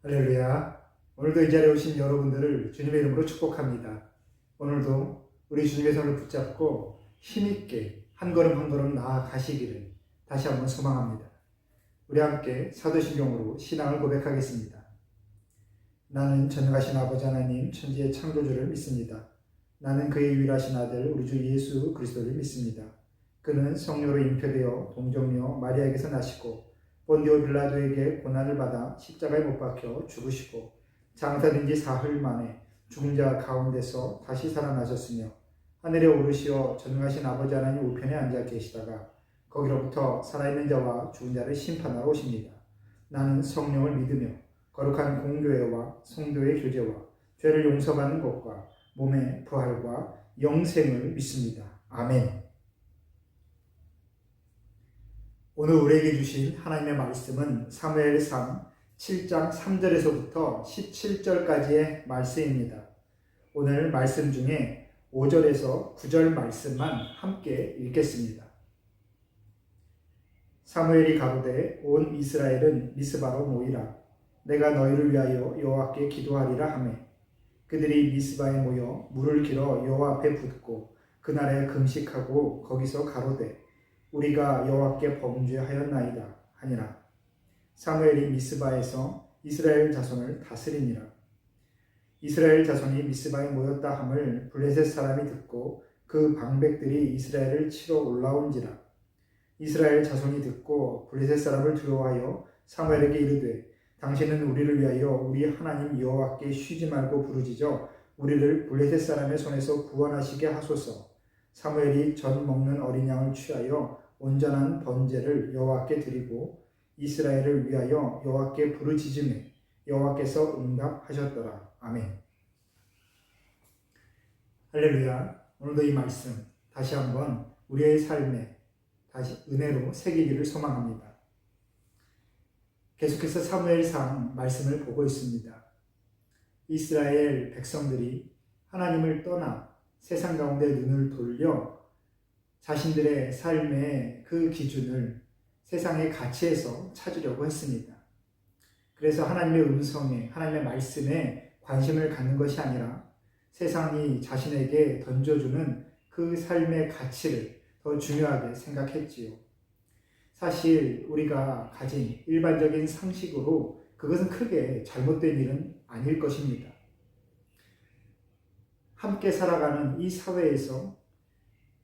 할렐루야. 오늘도 이 자리에 오신 여러분들을 주님의 이름으로 축복합니다. 오늘도 우리 주님의 손을 붙잡고 힘있게 한 걸음 한 걸음 나아가시기를 다시 한번 소망합니다. 우리 함께 사도신경으로 신앙을 고백하겠습니다. 나는 전능하신 아버지 하나님 천지의 창조주를 믿습니다. 나는 그의 유일하신 아들 우리 주 예수 그리스도를 믿습니다. 그는 성령으로 잉태되어 동정녀 마리아에게서 나시고 본디오 빌라도에게 고난을 받아 십자가에 못 박혀 죽으시고 장사된 지 사흘 만에 죽은 자 가운데서 다시 살아나셨으며 하늘에 오르시어 전능하신 아버지 하나님 우편에 앉아 계시다가 거기로부터 살아있는 자와 죽은 자를 심판하러 오십니다. 나는 성령을 믿으며 거룩한 공교회와 성도의 교제와 죄를 용서받는 것과 몸의 부활과 영생을 믿습니다. 아멘. 오늘 우리에게 주신 하나님의 말씀은 사무엘상 7장 3절에서부터 17절까지의 말씀입니다. 오늘 말씀 중에 5절에서 9절 말씀만 함께 읽겠습니다. 사무엘이 가로되 온 이스라엘은 미스바로 모이라. 내가 너희를 위하여 여호와께 기도하리라 하매 그들이 미스바에 모여 물을 길어 여호와 앞에 붓고 그날에 금식하고 거기서 가로되 우리가 여호와께 범죄하였나이다 하니라. 사무엘이 미스바에서 이스라엘 자손을 다스리니라. 이스라엘 자손이 미스바에 모였다 함을 블레셋 사람이 듣고 그 방백들이 이스라엘을 치러 올라온지라. 이스라엘 자손이 듣고 블레셋 사람을 두려워하여 사무엘에게 이르되 당신은 우리를 위하여 우리 하나님 여호와께 쉬지 말고 부르짖어 우리를 블레셋 사람의 손에서 구원하시게 하소서. 사무엘이 전 먹는 어린 양을 취하여 온전한 번제를 여호와께 드리고 이스라엘을 위하여 여호와께 부르짖음에 여호와께서 응답하셨더라. 아멘. 할렐루야. 오늘도 이 말씀 다시 한번 우리의 삶에 다시 은혜로 새기기를 소망합니다. 계속해서 사무엘상 말씀을 보고 있습니다. 이스라엘 백성들이 하나님을 떠나 세상 가운데 눈을 돌려 자신들의 삶의 그 기준을 세상의 가치에서 찾으려고 했습니다. 그래서 하나님의 음성에, 하나님의 말씀에 관심을 갖는 것이 아니라 세상이 자신에게 던져주는 그 삶의 가치를 더 중요하게 생각했지요. 사실 우리가 가진 일반적인 상식으로 그것은 크게 잘못된 일은 아닐 것입니다. 함께 살아가는 이 사회에서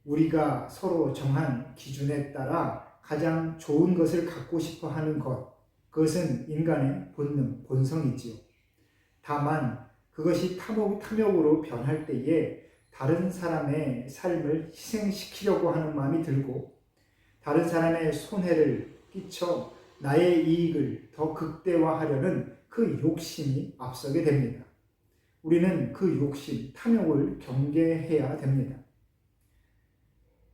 우리가 서로 정한 기준에 따라 가장 좋은 것을 갖고 싶어 하는 것, 그것은 인간의 본능, 본성이지요. 다만 그것이 탐욕으로 변할 때에 다른 사람의 삶을 희생시키려고 하는 마음이 들고 다른 사람의 손해를 끼쳐 나의 이익을 더 극대화하려는 그 욕심이 앞서게 됩니다. 우리는 그 욕심, 탐욕을 경계해야 됩니다.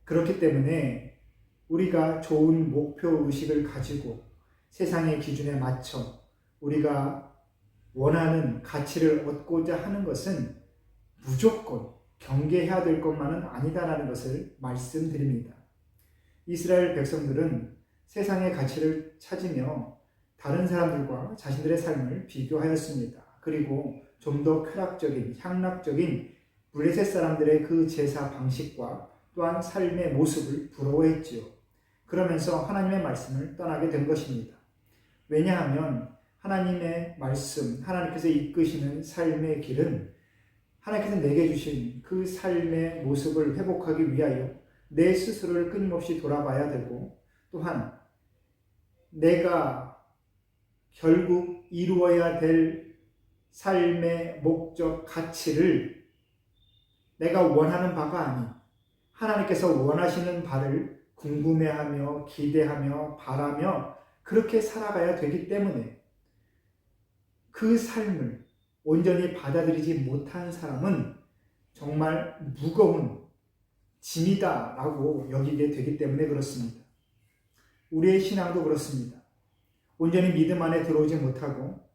그렇기 때문에 우리가 좋은 목표의식을 가지고 세상의 기준에 맞춰 우리가 원하는 가치를 얻고자 하는 것은 무조건 경계해야 될 것만은 아니다라는 것을 말씀드립니다. 이스라엘 백성들은 세상의 가치를 찾으며 다른 사람들과 자신들의 삶을 비교하였습니다. 그리고 좀 더 쾌락적인, 향락적인 블레셋 사람들의 그 제사 방식과 또한 삶의 모습을 부러워했지요. 그러면서 하나님의 말씀을 떠나게 된 것입니다. 왜냐하면 하나님의 말씀, 하나님께서 이끄시는 삶의 길은 하나님께서 내게 주신 그 삶의 모습을 회복하기 위하여 내 스스로를 끊임없이 돌아봐야 되고 또한 내가 결국 이루어야 될 삶의 목적, 가치를 내가 원하는 바가 아닌 하나님께서 원하시는 바를 궁금해하며 기대하며 바라며 그렇게 살아가야 되기 때문에 그 삶을 온전히 받아들이지 못한 사람은 정말 무거운 짐이다라고 여기게 되기 때문에 그렇습니다. 우리의 신앙도 그렇습니다. 온전히 믿음 안에 들어오지 못하고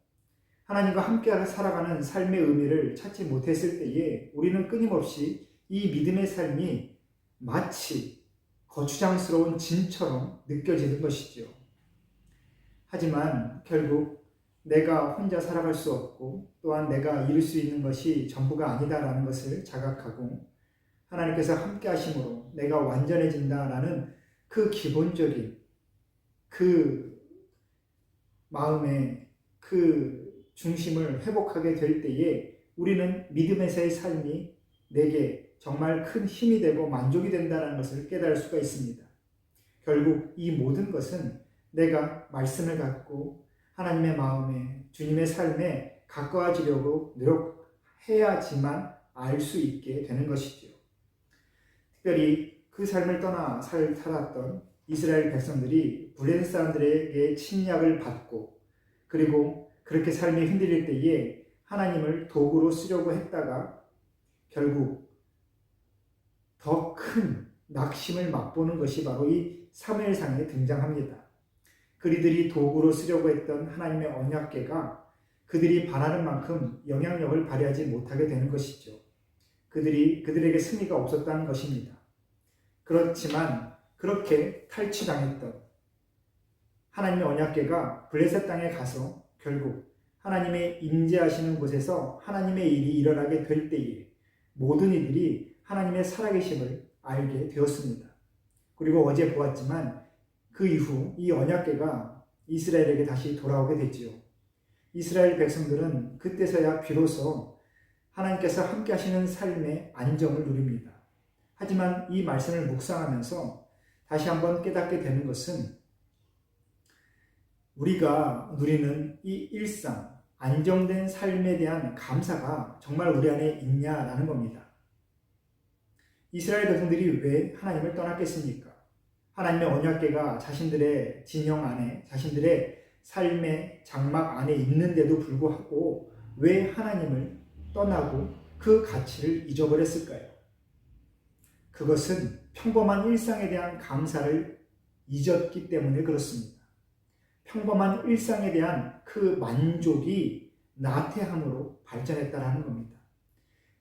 하나님과 함께 살아가는 삶의 의미를 찾지 못했을 때에 우리는 끊임없이 이 믿음의 삶이 마치 거추장스러운 짐처럼 느껴지는 것이지요. 하지만 결국 내가 혼자 살아갈 수 없고 또한 내가 이룰 수 있는 것이 전부가 아니다라는 것을 자각하고 하나님께서 함께 하심으로 내가 완전해진다라는 그 기본적인 그 마음의 그 중심을 회복하게 될 때에 우리는 믿음에서의 삶이 내게 정말 큰 힘이 되고 만족이 된다는 것을 깨달을 수가 있습니다. 결국 이 모든 것은 내가 말씀을 갖고 하나님의 마음에 주님의 삶에 가까워지려고 노력해야지만 알 수 있게 되는 것이죠. 특별히 그 삶을 떠나 살았던 이스라엘 백성들이 블레셋 사람들에게 침략을 받고 그리고 그렇게 삶이 흔들릴 때에 하나님을 도구로 쓰려고 했다가 결국 더 큰 낙심을 맛보는 것이 바로 이 사무엘상에 등장합니다. 그들이 도구로 쓰려고 했던 하나님의 언약궤가 그들이 바라는 만큼 영향력을 발휘하지 못하게 되는 것이죠. 그들에게 승리가 없었다는 것입니다. 그렇지만 그렇게 탈취당했던 하나님의 언약궤가 블레셋 땅에 가서 결국 하나님의 임재하시는 곳에서 하나님의 일이 일어나게 될 때에 모든 이들이 하나님의 살아계심을 알게 되었습니다. 그리고 어제 보았지만 그 이후 이 언약궤가 이스라엘에게 다시 돌아오게 됐지요. 이스라엘 백성들은 그때서야 비로소 하나님께서 함께 하시는 삶의 안정을 누립니다. 하지만 이 말씀을 묵상하면서 다시 한번 깨닫게 되는 것은 우리가 누리는 이 일상, 안정된 삶에 대한 감사가 정말 우리 안에 있냐라는 겁니다. 이스라엘 백성들이 왜 하나님을 떠났겠습니까? 하나님의 언약궤가 자신들의 진영 안에, 자신들의 삶의 장막 안에 있는데도 불구하고 왜 하나님을 떠나고 그 가치를 잊어버렸을까요? 그것은 평범한 일상에 대한 감사를 잊었기 때문에 그렇습니다. 평범한 일상에 대한 그 만족이 나태함으로 발전했다는 겁니다.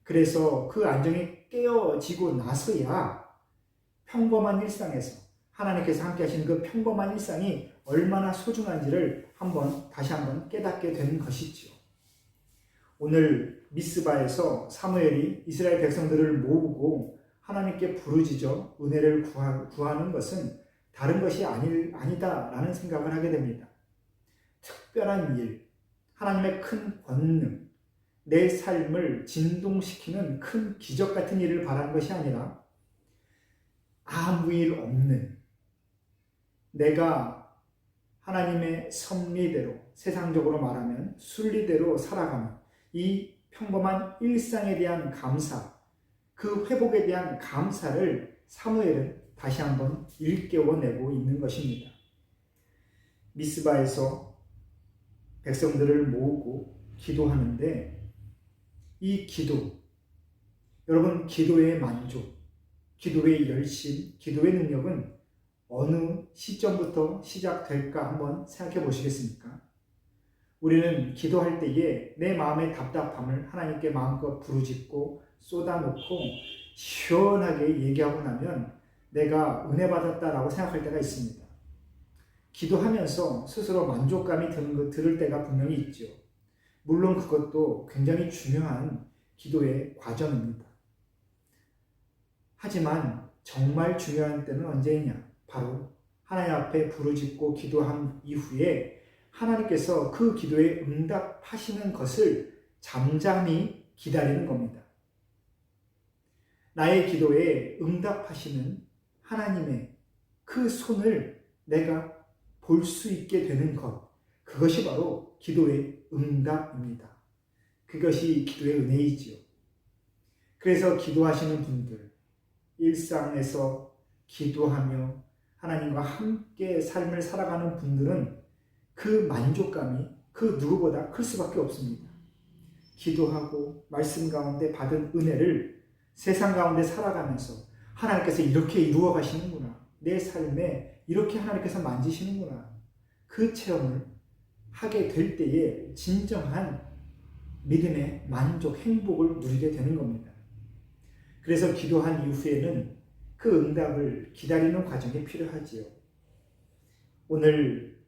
그래서 그 안정이 깨어지고 나서야 평범한 일상에서 하나님께서 함께 하시는 그 평범한 일상이 얼마나 소중한지를 다시 한번 깨닫게 된 것이지요. 오늘 미스바에서 사무엘이 이스라엘 백성들을 모으고 하나님께 부르짖어 은혜를 구하는 것은 다른 것이 아니다라는 생각을 하게 됩니다. 특별한 일, 하나님의 큰 권능, 내 삶을 진동시키는 큰 기적 같은 일을 바라는 것이 아니라 아무 일 없는 내가 하나님의 섭리대로, 세상적으로 말하면 순리대로 살아가는 이 평범한 일상에 대한 감사, 그 회복에 대한 감사를 사무엘은 다시 한번 일깨워내고 있는 것입니다. 미스바에서 백성들을 모으고 기도하는데 이 기도, 여러분 기도의 만족, 기도의 열심, 기도의 능력은 어느 시점부터 시작될까 한번 생각해 보시겠습니까? 우리는 기도할 때에 내 마음의 답답함을 하나님께 마음껏 부르짖고 쏟아놓고 시원하게 얘기하고 나면 내가 은혜 받았다라고 생각할 때가 있습니다. 기도하면서 스스로 만족감이 들을 때가 분명히 있죠. 물론 그것도 굉장히 중요한 기도의 과정입니다. 하지만 정말 중요한 때는 언제이냐? 바로 하나님 앞에 부르짖고 기도한 이후에 하나님께서 그 기도에 응답하시는 것을 잠잠히 기다리는 겁니다. 나의 기도에 응답하시는 하나님의 그 손을 내가 볼 수 있게 되는 것, 그것이 바로 기도의 응답입니다. 그것이 기도의 은혜이지요. 그래서 기도하시는 분들, 일상에서 기도하며 하나님과 함께 삶을 살아가는 분들은 그 만족감이 그 누구보다 클 수밖에 없습니다. 기도하고 말씀 가운데 받은 은혜를 세상 가운데 살아가면서 하나님께서 이렇게 이루어 가시는구나, 내 삶에 이렇게 하나님께서 만지시는구나, 그 체험을 하게 될 때에 진정한 믿음의 만족, 행복을 누리게 되는 겁니다. 그래서 기도한 이후에는 그 응답을 기다리는 과정이 필요하지요. 오늘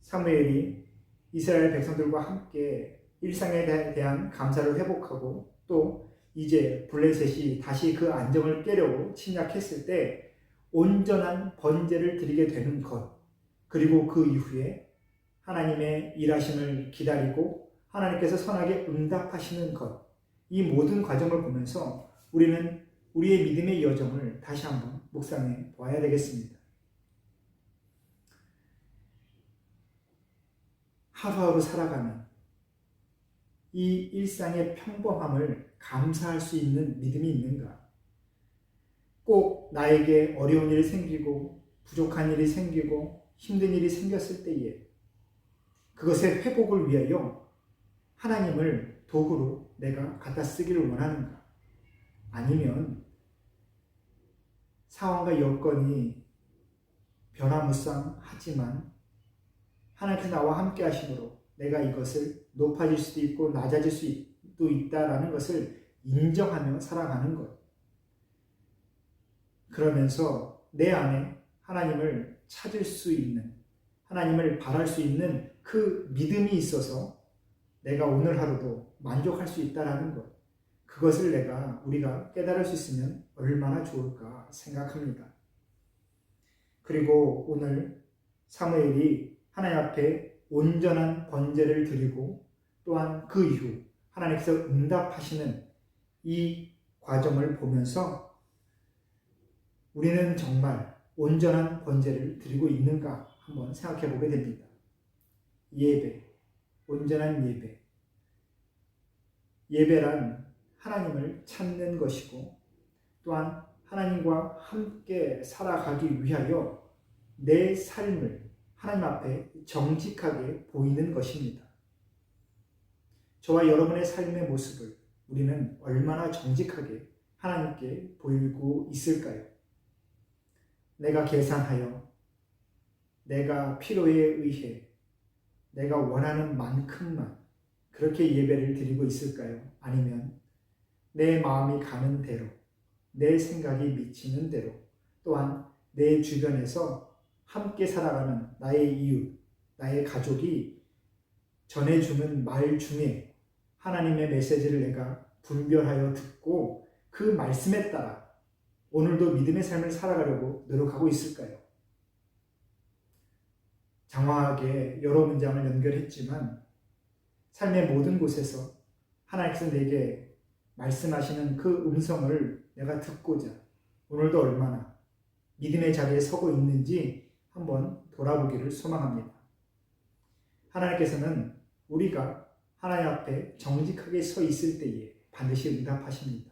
사무엘이 이스라엘 백성들과 함께 일상에 대한 감사를 회복하고 또 이제 블레셋이 다시 그 안정을 깨려고 침략했을 때 온전한 번제를 드리게 되는 것, 그리고 그 이후에 하나님의 일하심을 기다리고 하나님께서 선하게 응답하시는 것, 이 모든 과정을 보면서 우리는 우리의 믿음의 여정을 다시 한번 묵상해 보아야 되겠습니다. 하루하루 살아가는 이 일상의 평범함을 감사할 수 있는 믿음이 있는가? 꼭 나에게 어려운 일이 생기고 부족한 일이 생기고 힘든 일이 생겼을 때에 그것의 회복을 위하여 하나님을 도구로 내가 갖다 쓰기를 원하는가? 아니면 상황과 여건이 변화무쌍하지만 하나님께서 나와 함께 하심으로 내가 이것을 높아질 수도 있고 낮아질 수도 있다라는 것을 인정하며 살아가는 것. 그러면서 내 안에 하나님을 찾을 수 있는, 하나님을 바랄 수 있는 그 믿음이 있어서 내가 오늘 하루도 만족할 수 있다라는 것. 그것을 우리가 깨달을 수 있으면 얼마나 좋을까 생각합니다. 그리고 오늘 사무엘이 하나님 앞에 온전한 번제를 드리고 또한 그 이후 하나님께서 응답하시는 이 과정을 보면서 우리는 정말 온전한 번제를 드리고 있는가 한번 생각해 보게 됩니다. 예배, 온전한 예배. 예배란 하나님을 찾는 것이고 또한 하나님과 함께 살아가기 위하여 내 삶을 하나님 앞에 정직하게 보이는 것입니다. 저와 여러분의 삶의 모습을 우리는 얼마나 정직하게 하나님께 보이고 있을까요? 내가 계산하여, 내가 필요에 의해, 내가 원하는 만큼만 그렇게 예배를 드리고 있을까요? 아니면 내 마음이 가는 대로, 내 생각이 미치는 대로, 또한 내 주변에서 함께 살아가는 나의 이웃, 나의 가족이 전해주는 말 중에 하나님의 메시지를 내가 분별하여 듣고 그 말씀에 따라 오늘도 믿음의 삶을 살아가려고 노력하고 있을까요? 장황하게 여러 문장을 연결했지만 삶의 모든 곳에서 하나님께서 내게 말씀하시는 그 음성을 내가 듣고자 오늘도 얼마나 믿음의 자리에 서고 있는지 한번 돌아보기를 소망합니다. 하나님께서는 우리가 하나님 앞에 정직하게 서 있을 때에 반드시 응답하십니다.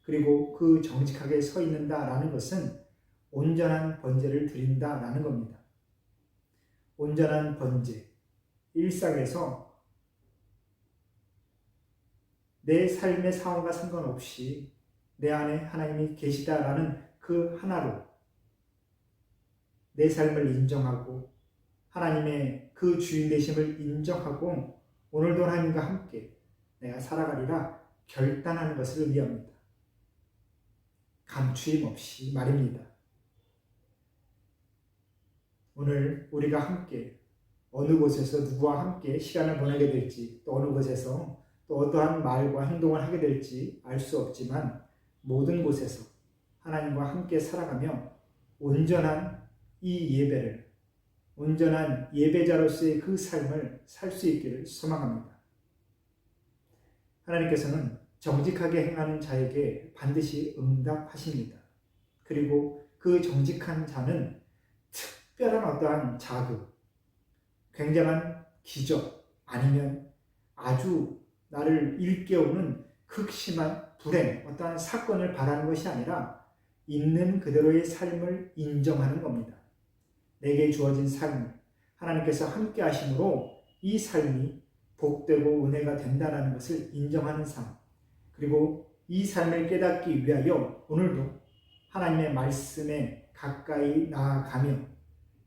그리고 그 정직하게 서 있는다라는 것은 온전한 번제를 드린다라는 겁니다. 온전한 번제, 일상에서 내 삶의 상황과 상관없이 내 안에 하나님이 계시다라는 그 하나로 내 삶을 인정하고 하나님의 그 주인 되심을 인정하고 오늘도 하나님과 함께 내가 살아가리라 결단하는 것을 의미합니다. 감추임 없이 말입니다. 오늘 우리가 함께 어느 곳에서 누구와 함께 시간을 보내게 될지 또 어느 곳에서 또 어떠한 말과 행동을 하게 될지 알 수 없지만 모든 곳에서 하나님과 함께 살아가며 온전한 이 예배를, 온전한 예배자로서의 그 삶을 살 수 있기를 소망합니다. 하나님께서는 정직하게 행하는 자에게 반드시 응답하십니다. 그리고 그 정직한 자는 특별한 어떠한 자극, 굉장한 기적, 아니면 아주 나를 일깨우는 극심한 불행, 어떠한 사건을 바라는 것이 아니라 있는 그대로의 삶을 인정하는 겁니다. 내게 주어진 삶을 하나님께서 함께 하심으로 이 삶이 복되고 은혜가 된다는 것을 인정하는 삶, 그리고 이 삶을 깨닫기 위하여 오늘도 하나님의 말씀에 가까이 나아가며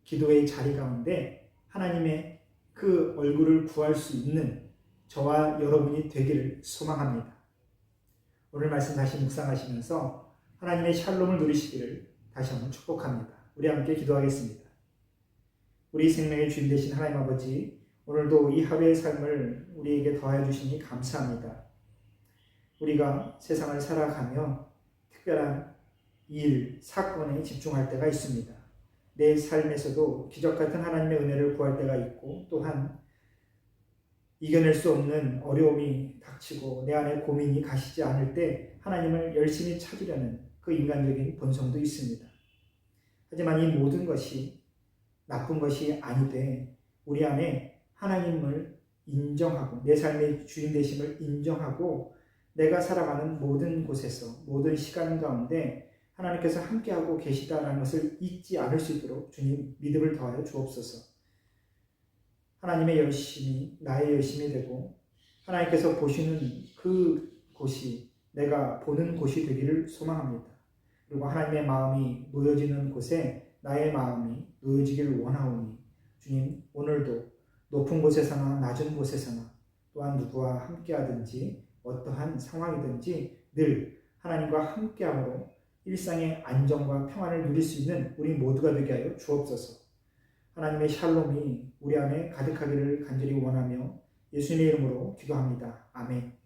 기도의 자리 가운데 하나님의 그 얼굴을 구할 수 있는 저와 여러분이 되기를 소망합니다. 오늘 말씀 다시 묵상하시면서 하나님의 샬롬을 누리시기를 다시 한번 축복합니다. 우리 함께 기도하겠습니다. 우리 생명의 주인 되신 하나님 아버지, 오늘도 이 하루의 삶을 우리에게 더해 주시니 감사합니다. 우리가 세상을 살아가며 특별한 일, 사건에 집중할 때가 있습니다. 내 삶에서도 기적 같은 하나님의 은혜를 구할 때가 있고, 또한 이겨낼 수 없는 어려움이 닥치고 내 안에 고민이 가시지 않을 때 하나님을 열심히 찾으려는 그 인간적인 본성도 있습니다. 하지만 이 모든 것이 나쁜 것이 아니되 우리 안에 하나님을 인정하고 내 삶의 주인 되심을 인정하고 내가 살아가는 모든 곳에서 모든 시간 가운데 하나님께서 함께하고 계시다라는 것을 잊지 않을 수 있도록 주님 믿음을 더하여 주옵소서. 하나님의 열심이 나의 열심이 되고 하나님께서 보시는 그 곳이 내가 보는 곳이 되기를 소망합니다. 그리고 하나님의 마음이 놓여지는 곳에 나의 마음이 놓여지기를 원하오니 주님 오늘도 높은 곳에서나 낮은 곳에서나 또한 누구와 함께하든지 어떠한 상황이든지 늘 하나님과 함께함으로 일상의 안정과 평안을 누릴 수 있는 우리 모두가 되게 하여 주옵소서. 하나님의 샬롬이 우리 안에 가득하기를 간절히 원하며 예수님의 이름으로 기도합니다. 아멘.